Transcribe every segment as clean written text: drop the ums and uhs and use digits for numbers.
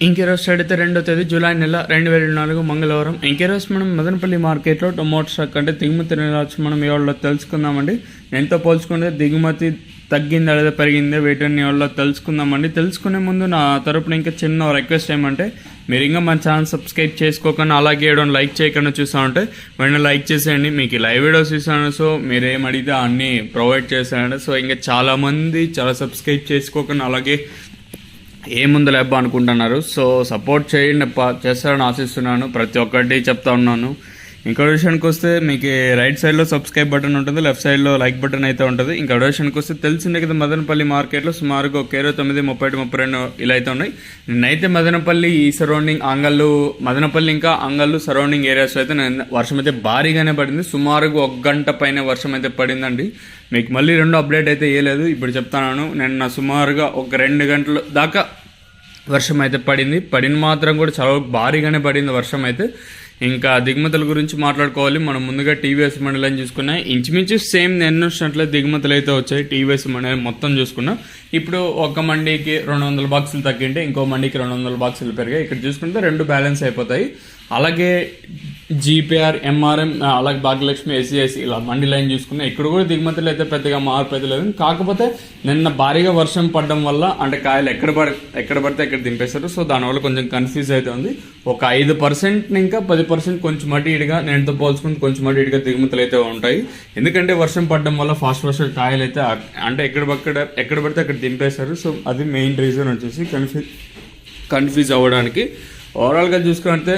ఇంకెరోజు start అయితే 2వ తేదీ జూలై నెల 2024 మంగళవారం. ఇంకెరోజు మనం మదనపల్లి మార్కెట్లో టొమాటో స్టాక్ అంటే దిగుమతి వచ్చి మనం ఎవరిలో తెలుసుకుందామండి. ఎంతో పోల్చుకుంటే దిగుమతి తగ్గిందా లేదా పెరిగిందే వీటిని ఎవరిలో తెలుసుకుందామండి. తెలుసుకునే ముందు నా తరపున ఇంకా చిన్న రిక్వెస్ట్ ఏమంటే మీరు ఇంకా మన ఛానల్ సబ్స్క్రైబ్ చేసుకోకుండా అలాగే లైక్ చేయకుండా చూస్తూ ఉంటే వెంటనే లైక్ చేసేయండి. మీకు లైవ్ వీడియోస్ ఇస్తాను, సో మీరు ఏమడిగితే అన్నీ ప్రొవైడ్ చేస్తానండి. సో ఇంకా చాలామంది చాలా సబ్స్క్రైబ్ చేసుకోకుండా అలాగే ఏముంది లేబ్బా అనుకుంటున్నారు. సో సపోర్ట్ చేయండి, చేస్తారని ఆశిస్తున్నాను. ప్రతి ఒక్కటి చెప్తా ఉన్నాను. ఇంకో విషయానికి వస్తే మీకు రైట్ సైడ్లో సబ్స్క్రైబ్ బటన్ ఉంటుంది, లెఫ్ట్ సైడ్లో లైక్ బటన్ అయితే ఉంటుంది. ఇంకో విషయానికి వస్తే తెలిసిందే కదా, మదనపల్లి మార్కెట్లో సుమారుగా 29, 30, 32 ఇలా అయితే ఉన్నాయి. నేనైతే మదనపల్లి ఈ సరౌండింగ్ మదనపల్లి ఇంకా అంగళ్ళు సరౌండింగ్ ఏరియాస్లో అయితే వర్షం అయితే భారీగానే పడింది. సుమారుగా 1 గంట పైన వర్షం అయితే పడిందండి. మీకు మళ్ళీ 2 అప్డేట్ అయితే ఇవ్వలేదు, ఇప్పుడు చెప్తాను. నిన్న సుమారుగా ఒక 2 గంటల దాకా వర్షం అయితే పడిన మాత్రం కూడా చాలా భారీగానే పడింది వర్షం అయితే. ఇంకా దిగుమతుల గురించి మాట్లాడుకోవాలి. మనం ముందుగా టీవీఎస్ మండలం చూసుకున్నాయి, ఇంచుమించు సేమ్ నేను వచ్చినట్లే దిగుమతులు అయితే వచ్చాయి. టీవీఎస్ మండలం మొత్తం చూసుకున్నా ఇప్పుడు ఒక మండీకి 200 బాక్సులు తగ్గింటే ఇంకో మండీకి 200 బాక్సులు పెరిగాయి. ఇక్కడ చూసుకుంటే 2 బ్యాలెన్స్ అయిపోతాయి. అలాగే జీపీఆర్, ఎంఆర్ఎం, అలాగే భాగ్యలక్ష్మి, ఎస్సీఎస్ ఇలా మండీ లైన్ చూసుకున్నా ఇక్కడ కూడా దిగుమతులు అయితే పెద్దగా మార్పు అయితే లేదు. కాకపోతే నిన్న భారీగా వర్షం పడడం వల్ల అంటే కాయలు ఎక్కడ పడితే ఎక్కడ దింపేస్తారు. సో దానివల్ల కొంచెం కన్ఫ్యూజ్ అయితే ఉంది. ఒక 5% ఇంకా 10% కొంచెం అటు ఇటుగా నేనుతో పోల్చుకుంటే కొంచెం అటు ఇటుగా దిగుమతులు అయితే ఉంటాయి. ఎందుకంటే వర్షం పడడం వల్ల ఫాస్ట్ కాయలు అయితే అంటే ఎక్కడ పడితే అక్కడ దింపేస్తారు. సో అది మెయిన్ రీజన్ వచ్చేసి కన్ఫ్యూజ్ అవ్వడానికి. ఓవరాల్గా చూసుకుంటే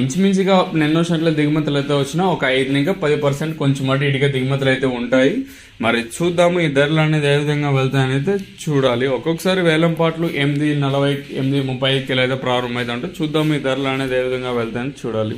ఇంచుమించుగా నిన్న వచ్చినట్లు దిగుమతులు అయితే వచ్చినా ఒక 5 ఇంకా 10% కొంచెం అటు ఇటుగా దిగుమతులు అయితే ఉంటాయి. మరి చూద్దాము ఈ ధరలు అనేది ఏ విధంగా వెళ్తాయని అయితే చూడాలి. ఒక్కొక్కసారి వేలం పాటలు 8:40, 8:35 అయితే ప్రారంభం అయితే ఉంటాయి. చూద్దాము ఈ ధరలు అనేది ఏ విధంగా వెళ్తాయని చూడాలి.